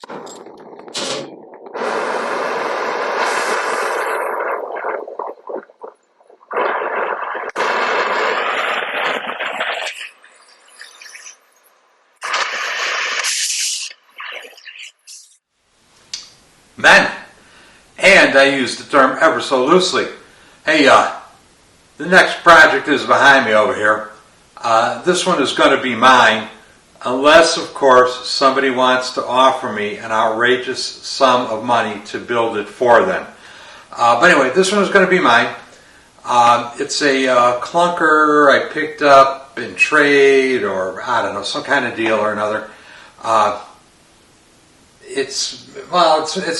Men, and I use the term ever so loosely. Hey, the next project is behind me over here. This one is going to be mine, unless, of course, somebody wants to offer me an outrageous sum of money to build it for them. But anyway, this one is going to be mine. It's a clunker I picked up in trade, or I don't know, some kind of deal or another. It's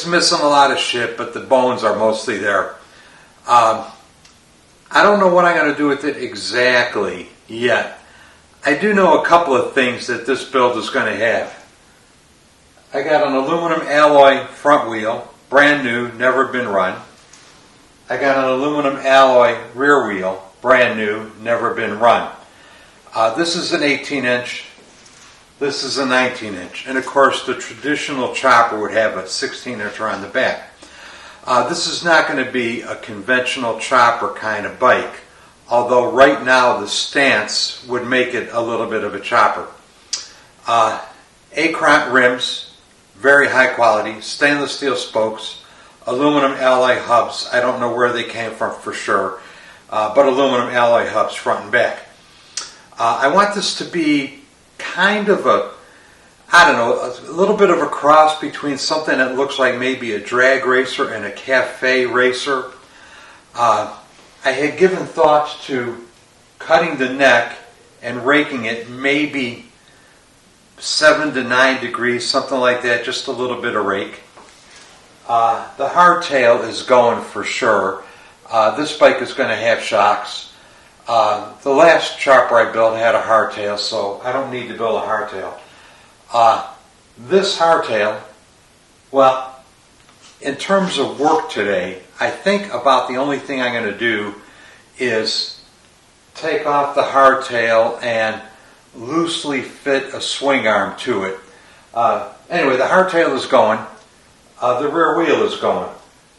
missing a lot of shit, but the bones are mostly there. I don't know what I'm going to do with it exactly yet. I do know a couple of things that this build is going to have. I got an aluminum alloy front wheel, brand new, never been run. I got an aluminum alloy rear wheel, brand new, never been run. This is an 18-inch. This is a 19-inch. And of course, the traditional chopper would have a 16-incher on the back. This is not going to be a conventional chopper kind of bike, although right now the stance would make it a little bit of a chopper. Acront rims, very high quality, stainless steel spokes, aluminum alloy hubs. I don't know where they came from for sure, but aluminum alloy hubs front and back. I want this to be kind of a little bit of a cross between something that looks like maybe a drag racer and a cafe racer. I had given thought to cutting the neck and raking it maybe 7 to 9 degrees, something like that, just a little bit of rake. The hardtail is going for sure. This bike is going to have shocks. The last chopper I built had a hardtail, so I don't need to build a hardtail. This hardtail, well, in terms of work today, I think about the only thing I'm going to do is take off the hardtail and loosely fit a swing arm to it. Anyway, the hardtail is going. The rear wheel is going.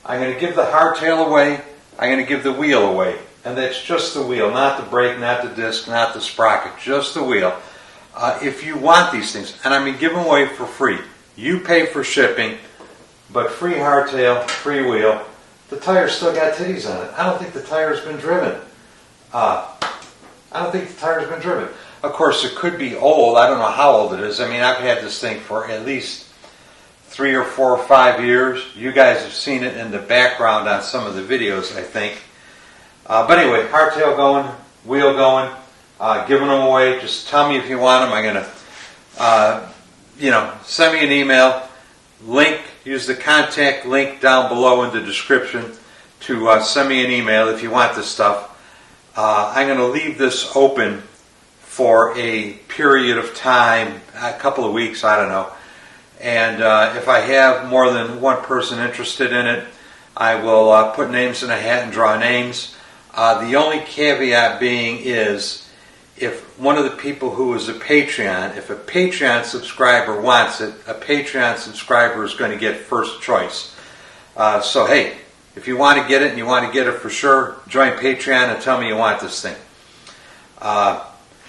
I'm going to give the hardtail away. I'm going to give the wheel away. And that's just the wheel, not the brake, not the disc, not the sprocket, just the wheel. If you want these things, and I'm going to give them away for free. You pay for shipping, but free hardtail, free wheel. The tire's still got titties on it. I don't think the tire's been driven. Of course, it could be old. I don't know how old it is. I mean, I've had this thing for at least 3 or 4 or 5 years. You guys have seen it in the background on some of the videos, I think. But anyway, hardtail going, wheel going, giving them away. Just tell me if you want them. I'm going to, send me an email. Use the contact link down below in the description to send me an email if you want this stuff. I'm going to leave this open for a period of time, a couple of weeks, I don't know. And if I have more than one person interested in it, I will put names in a hat and draw names. The only caveat being is if one of the people who is a Patreon, if a Patreon subscriber wants it, a Patreon subscriber is going to get first choice. So hey, if you want to get it and you want to get it for sure, join Patreon and tell me you want this thing. But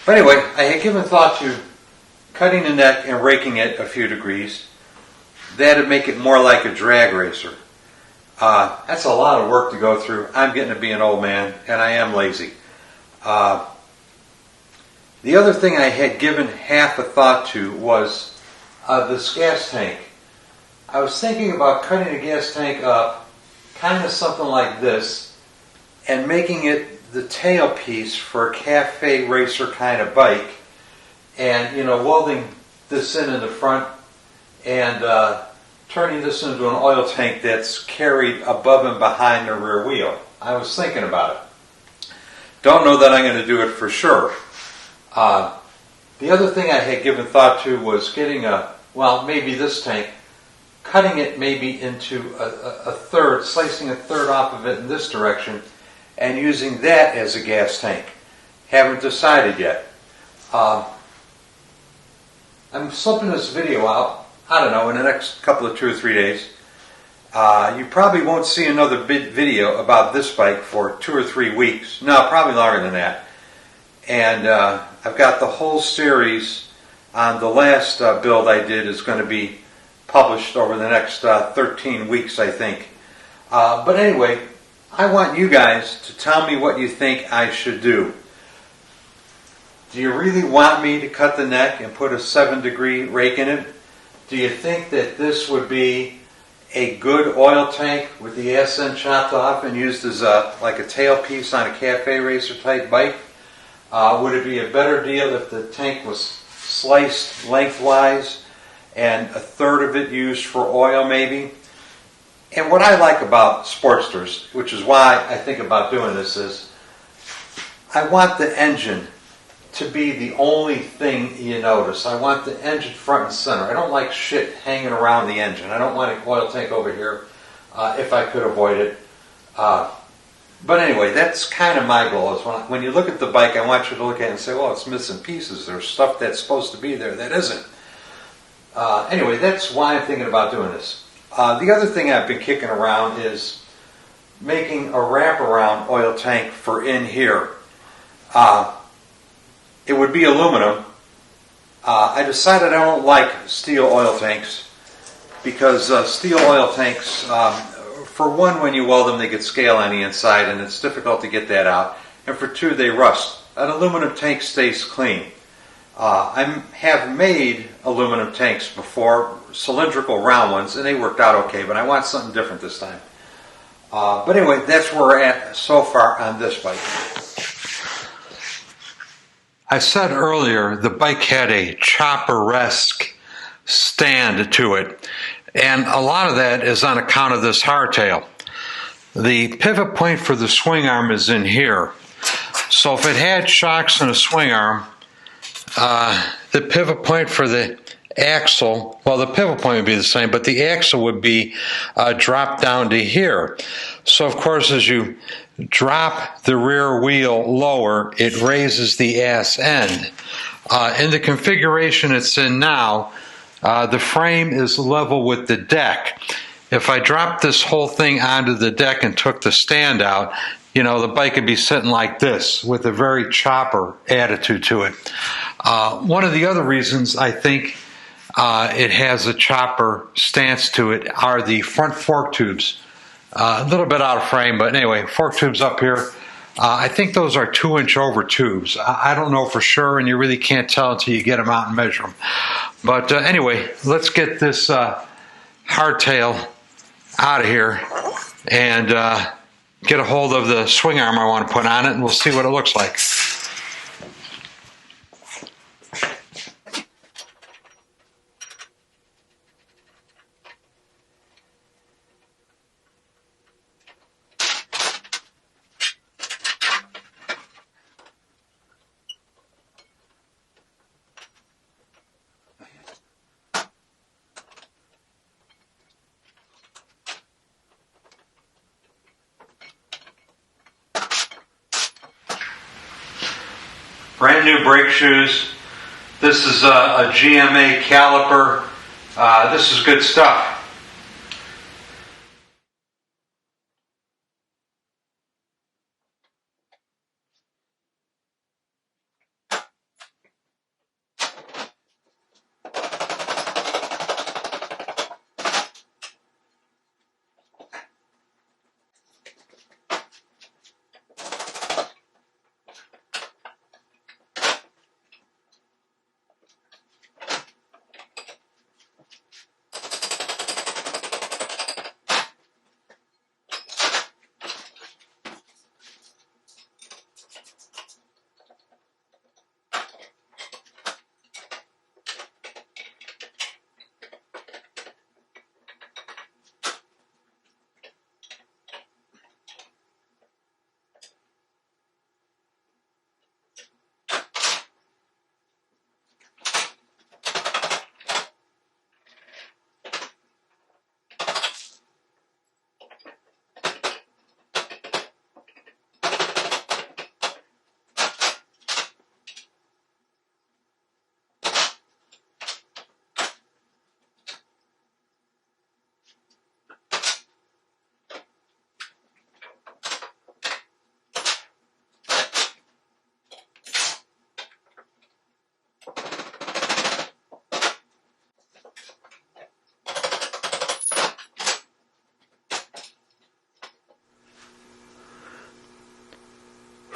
anyway, I had given thought to cutting the neck and raking it a few degrees. That'd make it more like a drag racer. That's a lot of work to go through. I'm getting to be an old man, and I am lazy. The other thing I had given half a thought to was this gas tank. I was thinking about cutting the gas tank up, kind of something like this, and making it the tailpiece for a cafe racer kind of bike, and welding this in the front and turning this into an oil tank that's carried above and behind the rear wheel. I was thinking about it. Don't know that I'm going to do it for sure. The other thing I had given thought to was getting maybe this tank, cutting it maybe into a third, slicing a third off of it in this direction, and using that as a gas tank. Haven't decided yet. I'm slipping this video out I don't know, in the next couple of 2 or 3 days. You probably won't see another video about this bike for 2 or 3 weeks. No, probably longer than that. And I've got the whole series on the last build I did is going to be published over the next 13 weeks, I think. But anyway, I want you guys to tell me what you think I should do. Do you really want me to cut the neck and put a 7-degree rake in it? Do you think that this would be a good oil tank with the ass end chopped off and used as like a tailpiece on a cafe racer type bike? Would it be a better deal if the tank was sliced lengthwise and a third of it used for oil maybe? And what I like about Sportsters, which is why I think about doing this, is I want the engine to be the only thing you notice. I want the engine front and center. I don't like shit hanging around the engine. I don't want an oil tank over here if I could avoid it. But anyway, that's kind of my goal. Is when you look at the bike, I want you to look at it and say, well, it's missing pieces. There's stuff that's supposed to be there that isn't. Anyway, that's why I'm thinking about doing this. The other thing I've been kicking around is making a wraparound oil tank for in here. It would be aluminum. I decided I don't like steel oil tanks because steel oil tanks, for one, when you weld them, they get scale on the inside and it's difficult to get that out. And for two, they rust. An aluminum tank stays clean. I have made aluminum tanks before, cylindrical round ones, and they worked out okay, but I want something different this time. But anyway, that's where we're at so far on this bike. I said earlier the bike had a chopper-esque stand to it, and a lot of that is on account of this hardtail. The pivot point for the swing arm is in here, so if it had shocks and a swing arm, the pivot point for the axle, well, the pivot point would be the same, but the axle would be dropped down to here. So of course, as you drop the rear wheel lower, it raises the ass end. In the configuration it's in now, the frame is level with the deck. If I dropped this whole thing onto the deck and took the stand out, the bike would be sitting like this with a very chopper attitude to it. One of the other reasons I think it has a chopper stance to it are the front fork tubes. A little bit out of frame, but anyway, fork tubes up here. I think those are 2-inch over tubes. I don't know for sure, and you really can't tell until you get them out and measure them. But anyway, let's get this hardtail out of here and get a hold of the swing arm I want to put on it, and we'll see what it looks like. Brand new brake shoes. This is a GMA caliper. This is good stuff.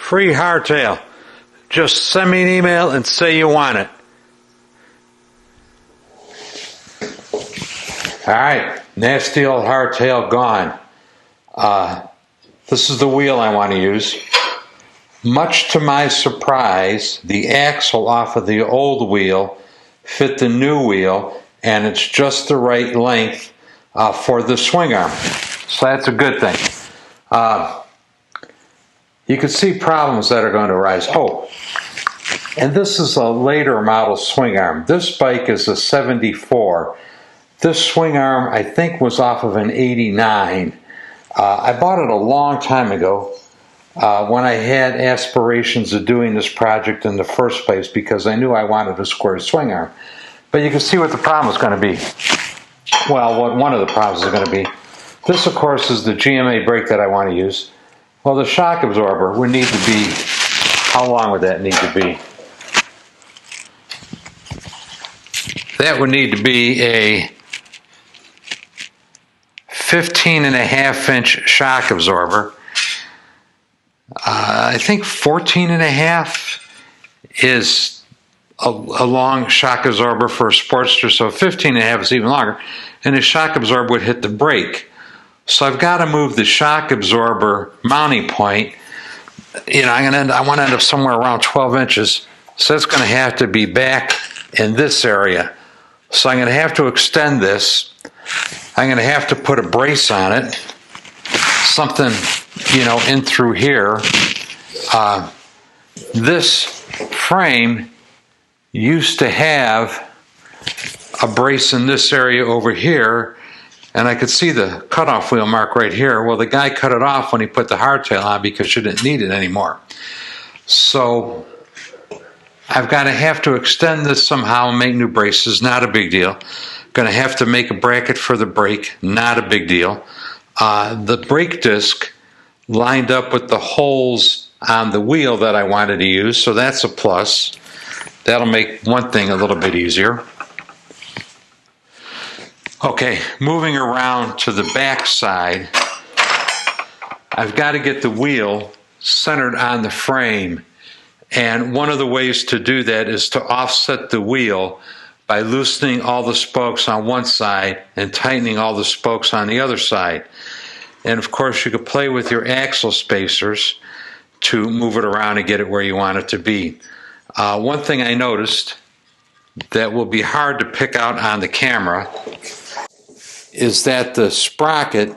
Free hardtail. Just send me an email and say you want it. Alright, nasty old hardtail gone. This is the wheel I want to use. Much to my surprise, the axle off of the old wheel fit the new wheel, and it's just the right length for the swing arm. So that's a good thing. You can see problems that are going to arise. Oh, and this is a later model swing arm. This bike is a 74. This swing arm, I think, was off of an 89. I bought it a long time ago when I had aspirations of doing this project in the first place because I knew I wanted a square swing arm. But you can see what the problem is going to be. Well, what one of the problems is going to be. This, of course, is the GMA brake that I want to use. Well, the shock absorber would need to be, how long would that need to be? That would need to be a 15.5-inch shock absorber. I think 14.5 is a long shock absorber for a Sportster, so 15.5 is even longer, and the shock absorber would hit the brake. So I've got to move the shock absorber mounting point. I want to end up somewhere around 12 inches, so it's going to have to be back in this area. So I'm going to have to extend this. I'm going to have to put a brace on it, something, in through here. This frame used to have a brace in this area over here, and I could see the cutoff wheel mark right here. Well, the guy cut it off when he put the hardtail on because you didn't need it anymore. So I've got to have to extend this somehow and make new braces. Not a big deal. Going to have to make a bracket for the brake. Not a big deal. The brake disc lined up with the holes on the wheel that I wanted to use, so that's a plus. That'll make one thing a little bit easier. Okay, moving around to the back side, I've got to get the wheel centered on the frame, and one of the ways to do that is to offset the wheel by loosening all the spokes on one side and tightening all the spokes on the other side. And of course, you could play with your axle spacers to move it around and get it where you want it to be. One thing I noticed that will be hard to pick out on the camera is that the sprocket,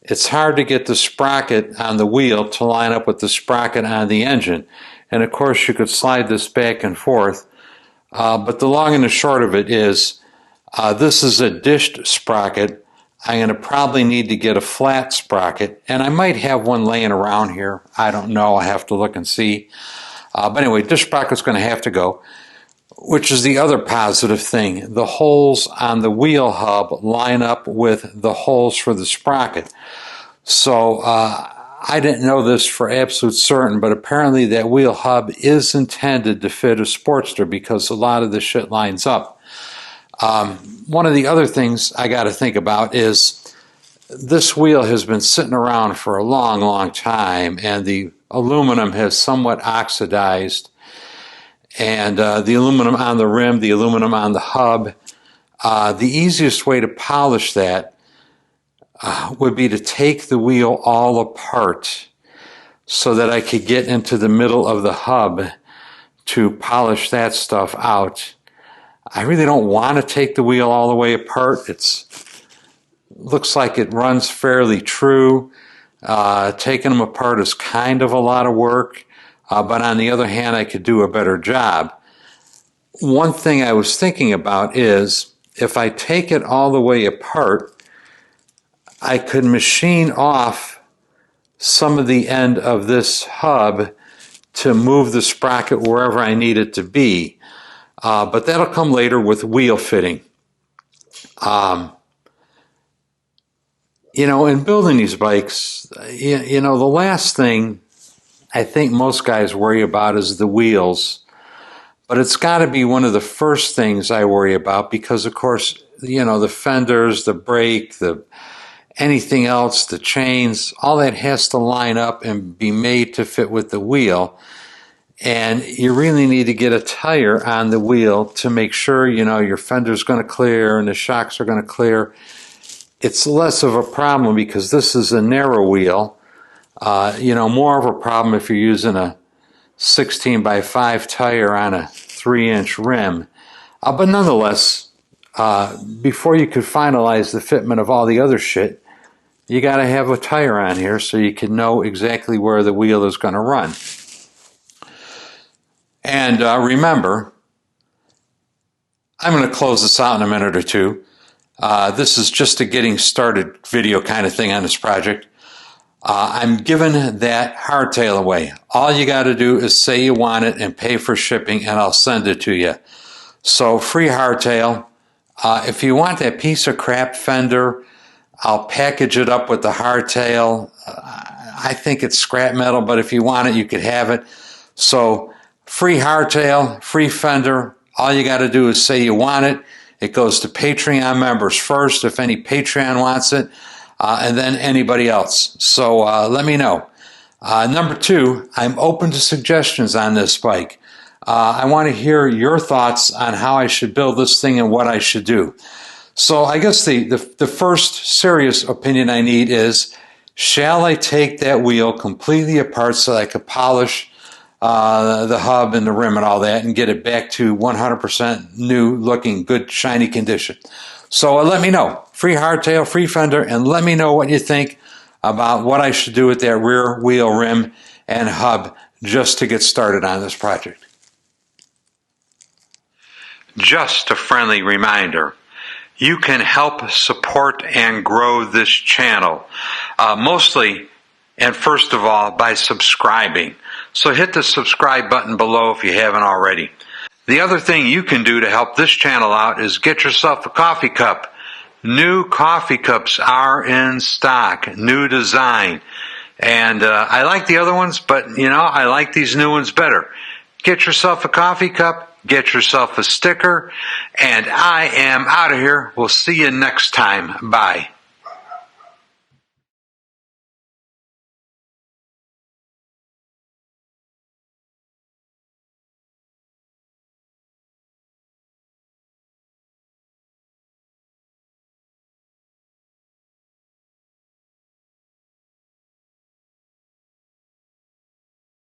it's hard to get the sprocket on the wheel to line up with the sprocket on the engine. And of course, you could slide this back and forth. But the long and the short of it is, this is a dished sprocket. I'm going to probably need to get a flat sprocket, and I might have one laying around here. I don't know. I have to look and see. But anyway, dish sprocket's going to have to go, which is the other positive thing. The holes on the wheel hub line up with the holes for the sprocket. So I didn't know this for absolute certain, but apparently that wheel hub is intended to fit a Sportster because a lot of the shit lines up. One of the other things I got to think about is this wheel has been sitting around for a long, long time, and the aluminum has somewhat oxidized, and the aluminum on the rim, the aluminum on the hub. The easiest way to polish that would be to take the wheel all apart so that I could get into the middle of the hub to polish that stuff out. I really don't want to take the wheel all the way apart. Looks like it runs fairly true. Taking them apart is kind of a lot of work, but on the other hand, I could do a better job. One thing I was thinking about is if I take it all the way apart, I could machine off some of the end of this hub to move the sprocket wherever I need it to be. But that'll come later with wheel fitting. In building these bikes, the last thing I think most guys worry about is the wheels. But it's got to be one of the first things I worry about because, of course, the fenders, the brake, anything else, the chains, all that has to line up and be made to fit with the wheel. And you really need to get a tire on the wheel to make sure, your fender's going to clear and the shocks are going to clear. It's less of a problem because this is a narrow wheel. More of a problem if you're using a 16 by 5 tire on a 3-inch rim. But nonetheless, before you could finalize the fitment of all the other shit, you got to have a tire on here so you can know exactly where the wheel is going to run. And remember, I'm going to close this out in a minute or two. This is just a getting started video kind of thing on this project. I'm giving that hardtail away. All you got to do is say you want it and pay for shipping, and I'll send it to you. So free hardtail. If you want that piece of crap fender, I'll package it up with the hardtail. I think it's scrap metal, but if you want it, you could have it. So free hardtail, free fender. All you got to do is say you want it. It goes to Patreon members first, if any Patreon wants it, and then anybody else. So let me know. Number 2, I'm open to suggestions on this bike. I want to hear your thoughts on how I should build this thing and what I should do. So I guess the first serious opinion I need is, shall I take that wheel completely apart so that I could polish the hub and the rim and all that and get it back to 100% new looking, good, shiny condition? So let me know. Free hardtail, free fender, and let me know what you think about what I should do with that rear wheel rim and hub just to get started on this project. Just a friendly reminder, you can help support and grow this channel, mostly and first of all by subscribing. So hit the subscribe button below if you haven't already. The other thing you can do to help this channel out is get yourself a coffee cup. New coffee cups are in stock, new design. And I like the other ones, but I like these new ones better. Get yourself a coffee cup, get yourself a sticker, and I am out of here. We'll see you next time. Bye.